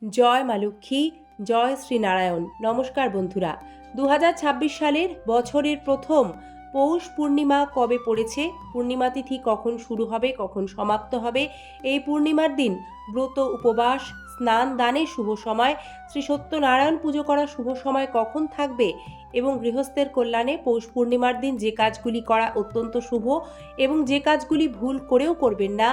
জয় মা লক্ষ্মী, জয় শ্রীনারায়ণ। নমস্কার বন্ধুরা, 2026 সালের বছরের প্রথম পৌষ পূর্ণিমা কবে পড়েছে, পূর্ণিমা তিথি কখন শুরু হবে, কখন সমাপ্ত হবে, এই পূর্ণিমার দিন ব্রত উপবাস স্নান দানের শুভ সময়, শ্রী সত্যনারায়ণ পুজো করার শুভ সময় কখন থাকবে এবং গৃহস্থের কল্যাণে পৌষ পূর্ণিমার দিন যে কাজগুলি করা অত্যন্ত শুভ এবং যে কাজগুলি ভুল করেও করবেন না,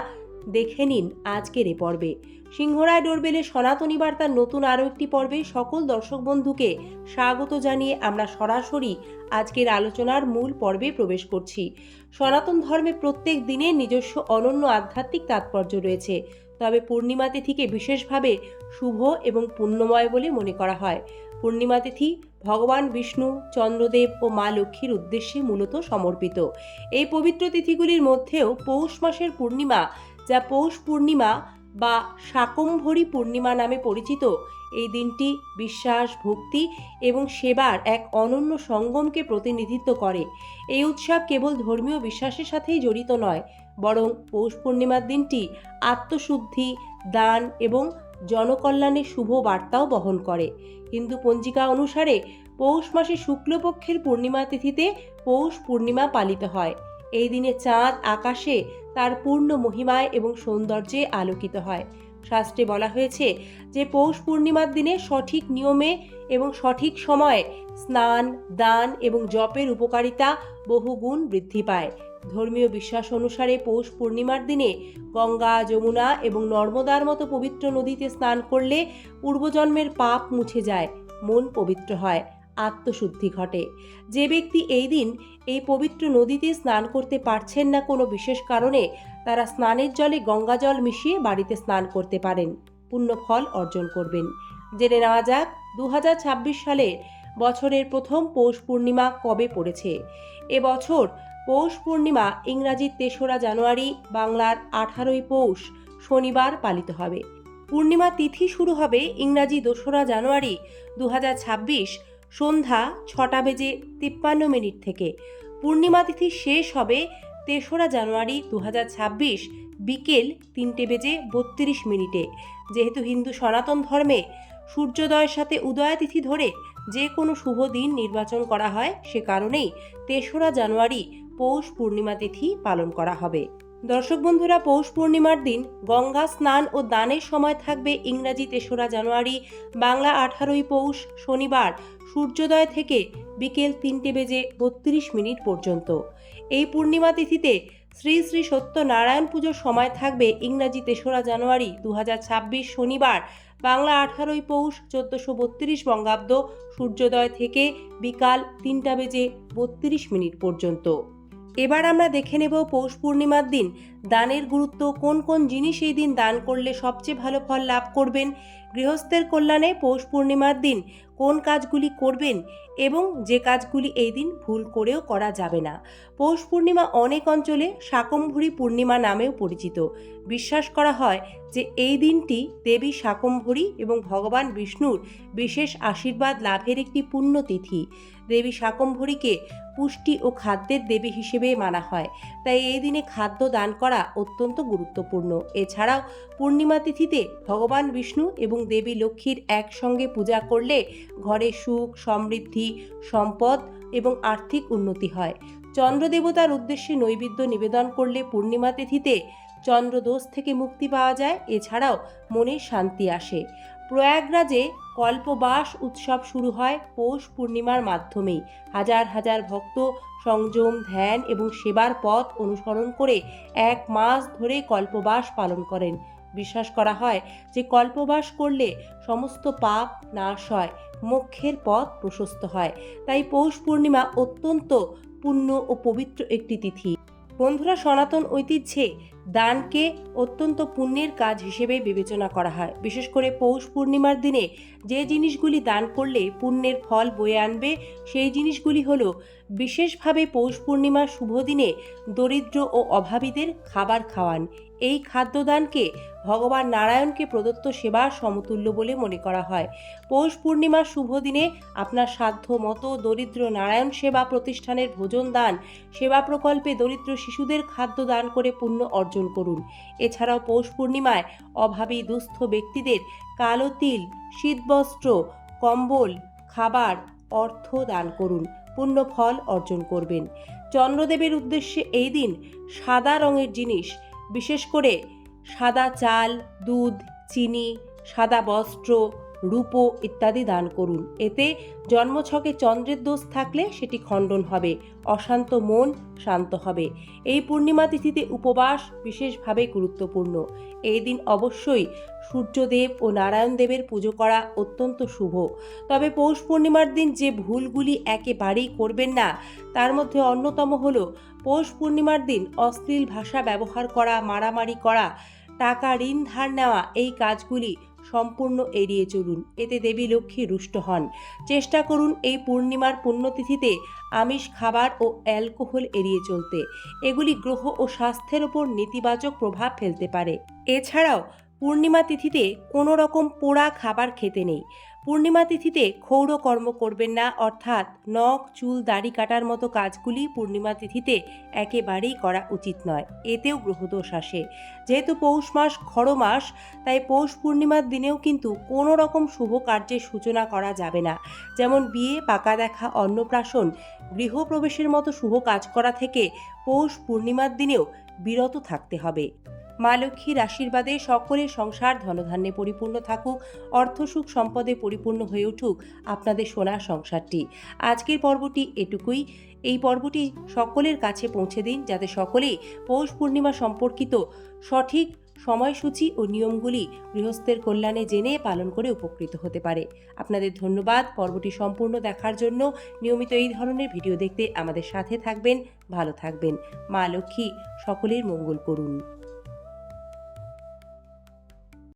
দেখে নিন আজকের এ পর্বে। সিংহরায় ডোরবেলে সনাতনী বার্তার নতুন আরও একটি পর্বে সকল দর্শক বন্ধুকে স্বাগত জানিয়ে আমরা সরাসরি আজকের আলোচনার মূল পর্বে প্রবেশ করছি। সনাতন ধর্মে প্রত্যেক দিনের নিজস্ব অনন্য আধ্যাত্মিক তাৎপর্য রয়েছে, তবে পূর্ণিমা তিথিকে বিশেষভাবে শুভ এবং পুণ্যময় বলে মনে করা হয়। পূর্ণিমা তিথি ভগবান বিষ্ণু, চন্দ্রদেব ও মা লক্ষ্মীর উদ্দেশ্যে মূলত সমর্পিত। এই পবিত্র তিথিগুলির মধ্যেও পৌষ মাসের পূর্ণিমা, যা পৌষ পূর্ণিমা বা শাকম্ভরী পূর্ণিমা নামে পরিচিত, এই দিনটি বিশ্বাস, ভক্তি এবং সেবার এক অনন্য সঙ্গমকে প্রতিনিধিত্ব করে। এই উৎসব কেবল ধর্মীয় বিশ্বাসের সাথেই জড়িত নয়, বরং পৌষ পূর্ণিমার দিনটি আত্মশুদ্ধি, দান এবং জনকল্যাণের শুভ বার্তাও বহন করে। হিন্দু পঞ্জিকা অনুসারে পৌষ মাসে শুক্লপক্ষের পূর্ণিমা তিথিতে পৌষ পূর্ণিমা পালিত হয়। এই দিনে চাঁদ আকাশে তার পূর্ণ মহিমায় এবং সৌন্দর্যে আলোকিত হয়। শাস্ত্রে বলা হয়েছে যে পৌষ পূর্ণিমার দিনে সঠিক নিয়মে এবং সঠিক সময়ে স্নান, দান এবং জপের উপকারিতা বহুগুণ বৃদ্ধি পায়। ধর্মীয় বিশ্বাস অনুসারে পৌষ পূর্ণিমার দিনে গঙ্গা, যমুনা এবং নর্মদার মতো পবিত্র নদীতে স্নান করলে পূর্বজন্মের পাপ মুছে যায়, মন পবিত্র হয়, আত্মশুদ্ধি ঘটে। যে ব্যক্তি এই দিন এই পবিত্র নদীতে স্নান করতে পারছেন না কোনো বিশেষ কারণে, তারা স্নানের জলে গঙ্গা জল মিশিয়ে বাড়িতে স্নান করতে পারেন, পুণ্য ফল অর্জন করবেন। জেনে নেওয়া যাক 2026 সালে বছরের প্রথম পৌষ পূর্ণিমা কবে পড়েছে। এবছর পৌষ পূর্ণিমা ইংরাজির 3রা জানুয়ারি, বাংলার 18ই পৌষ শনিবার পালিত হবে। পূর্ণিমা তিথি শুরু হবে ইংরাজি 2রা জানুয়ারি 2026 সন্ধ্যা 6:53 থেকে। পূর্ণিমা তিথি শেষ হবে 3রা জানুয়ারি 2026 বিকেল 3:32। যেহেতু হিন্দু সনাতন ধর্মে সূর্যোদয়ের সাথে উদয়া তিথি ধরে যে কোনো শুভ দিন নির্বাচন করা হয়, সে কারণেই 3রা জানুয়ারি পৌষ পূর্ণিমা তিথি পালন করা হবে। দর্শক বন্ধুরা, পৌষ পূর্ণিমার দিন গঙ্গা স্নান ও দানের সময় থাকবে ইংরাজি 3রা জানুয়ারি, বাংলা 18ই পৌষ শনিবার সূর্যোদয় থেকে বিকেল 3:32 পর্যন্ত। এই পূর্ণিমা তিথিতে শ্রী শ্রী সত্যনারায়ণ পুজোর সময় থাকবে ইংরাজি 3রা জানুয়ারি 2026 শনিবার, বাংলা 18ই পৌষ 1432 বঙ্গাব্দ সূর্যোদয় থেকে বিকাল 3:32 পর্যন্ত। এবার আমরা দেখে নেব পৌষ পূর্ণিমার দিন দানের গুরুত্ব, কোন কোন জিনিস এই দিন দান করলে সবচেয়ে ভালো ফল লাভ করবেন, গৃহস্থের কল্যাণে পৌষ পূর্ণিমার দিন কোন কাজগুলি করবেন এবং যে কাজগুলি এই দিন ভুল করেও করা যাবে না। পৌষ পূর্ণিমা অনেক অঞ্চলে শাকম্ভরী পূর্ণিমা নামেও পরিচিত। বিশ্বাস করা হয় যে এই দিনটি দেবী শাকম্ভরী এবং ভগবান বিষ্ণুর বিশেষ আশীর্বাদ লাভের একটি পুণ্যতিথি। দেবী শাকম্ভরীকে পুষ্টি ও খাদ্যের দেবী হিসেবে মানা হয়, তাই এই দিনে খাদ্য দান করা অত্যন্ত গুরুত্বপূর্ণ। এছাড়াও পূর্ণিমা তিথিতে ভগবান বিষ্ণু এবং দেবী লক্ষ্মীর একসঙ্গে পূজা করলে ঘরে সুখ, সমৃদ্ধি, সম্পদ এবং আর্থিক উন্নতি হয়। চন্দ্রদেবতার উদ্দেশ্যে নৈবেদ্য নিবেদন করলে পূর্ণিমা তিথিতে চন্দ্রদোষ থেকে মুক্তি পাওয়া যায়, এছাড়াও মনে শান্তি আসে। প্রয়াগরাজে কল্পবাস উৎসব শুরু হয় পৌষ পূর্ণিমার মাধ্যমেই। হাজার হাজার ভক্ত সংযম, ধ্যান এবং সেবার পথ অনুসরণ করে 1 মাস ধরে কল্পবাস পালন করেন। বিশ্বাস করা হয় যে কল্পবাস করলে সমস্ত পাপ নাশ হয়, মোক্ষের পথ প্রশস্ত হয়। তাই পৌষ পূর্ণিমা অত্যন্ত পুণ্য ও পবিত্র একটি তিথি। বন্ধুরা, সনাতন ঐতিহ্যে দানকে অত্যন্ত পুণ্যের কাজ হিসেবে বিবেচনা করা হয়। বিশেষ করে পৌষ পূর্ণিমার দিনে যে জিনিসগুলি দান করলে পুণ্যের ফল বয়ে আনবে, সেই জিনিসগুলি হলো বিশেষভাবে পৌষ পূর্ণিমার শুভ দিনে দরিদ্র ও অভাবীদের খাবার খাওয়ান। এই খাদ্যদানকে ভগবান নারায়ণকে প্রদত্ত সেবার সমতুল্য বলে মনে করা হয়। পৌষ পূর্ণিমার শুভ দিনে আপনার সাধ্য মতো দরিদ্র নারায়ণ সেবা প্রতিষ্ঠানের ভোজন দান, সেবা প্রকল্পে দরিদ্র শিশুদের খাদ্য দান করে পুণ্য অর্জন করুন। এছাড়াও পৌষ পূর্ণিমায় অভাবী দুস্থ ব্যক্তিদের কালো তিল, শীতবস্ত্র, কম্বল, খাবার, অর্থ দান করুন, পুণ্য ফল অর্জন করবেন। চন্দ্রদেবের উদ্দেশ্যে এই দিন সাদা রঙের জিনিস, বিশেষ করে সাদা চাল, দুধ, চিনি, সাদা বস্ত্র, রূপো ইত্যাদি দান করুন। এতে জন্মছকে চন্দ্রের দোষ থাকলে সেটি খণ্ডন হবে, অশান্ত মন শান্ত হবে। এই পূর্ণিমা তিথিতে উপবাস বিশেষভাবে গুরুত্বপূর্ণ। এই দিন অবশ্যই সূর্যদেব ও নারায়ণ দেবের পুজো করা অত্যন্ত শুভ। তবে পৌষ পূর্ণিমার দিন যে ভুলগুলি একেবারেই করবেন না তার মধ্যে অন্যতম হল পৌষ পূর্ণিমার দিন অশ্লীল ভাষা ব্যবহার করা, মারামারি করা, টাকা ঋণ ধার নেওয়া, এই কাজগুলি সম্পূর্ণ এড়িয়ে চলুন। এতে দেবী লক্ষ্মী রুষ্ট হন। চেষ্টা করুন এই পূর্ণিমার পুণ্যতিথিতে আমিষ খাবার ও অ্যালকোহল এড়িয়ে চলতে। এগুলি গ্রহ ও স্বাস্থ্যের ওপর নেতিবাচক প্রভাব ফেলতে পারে। এছাড়াও পূর্ণিমা তিথিতে কোনো রকম পোড়া খাবার খেতে নেই। পূর্ণিমা তিথিতে ক্ষৌর কর্ম করবেন না, অর্থাৎ নখ, চুল, দাড়ি কাটার মতো কাজগুলি পূর্ণিমা তিথিতে একেবারেই করা উচিত নয়। এতেও গ্রহদোষ আসে। যেহেতু পৌষ মাস খড় মাস, তাই পৌষ পূর্ণিমার দিনেও কিন্তু কোনো রকম শুভ কার্যের সূচনা করা যাবে না। যেমন বিয়ে, পাকা দেখা, অন্নপ্রাশন, গৃহপ্রবেশের মতো শুভ কাজ করা থেকে পৌষ পূর্ণিমার দিনেও বিরত থাকতে হবে। মা লক্ষ্মীর আশীর্বাদে সকলের সংসার ধনধান্যে পরিপূর্ণ থাকুক, অর্থসুখ সম্পদে পরিপূর্ণ হয়ে উঠুক আপনাদের সোনার সংসারটি। আজকের পর্বটি এটুকুই। এই পর্বটি সকলের কাছে পৌঁছে দিন, যাতে সকলেই পৌষ পূর্ণিমা সম্পর্কিত সঠিক সময়সূচি ও নিয়মগুলি গৃহস্থের কল্যাণে জেনে পালন করে উপকৃত হতে পারে। আপনাদের ধন্যবাদ পর্বটি সম্পূর্ণ দেখার জন্য। নিয়মিত এই ধরনের ভিডিও দেখতে আমাদের সাথে থাকবেন। ভালো থাকবেন। মা লক্ষ্মী সকলের মঙ্গল করুন।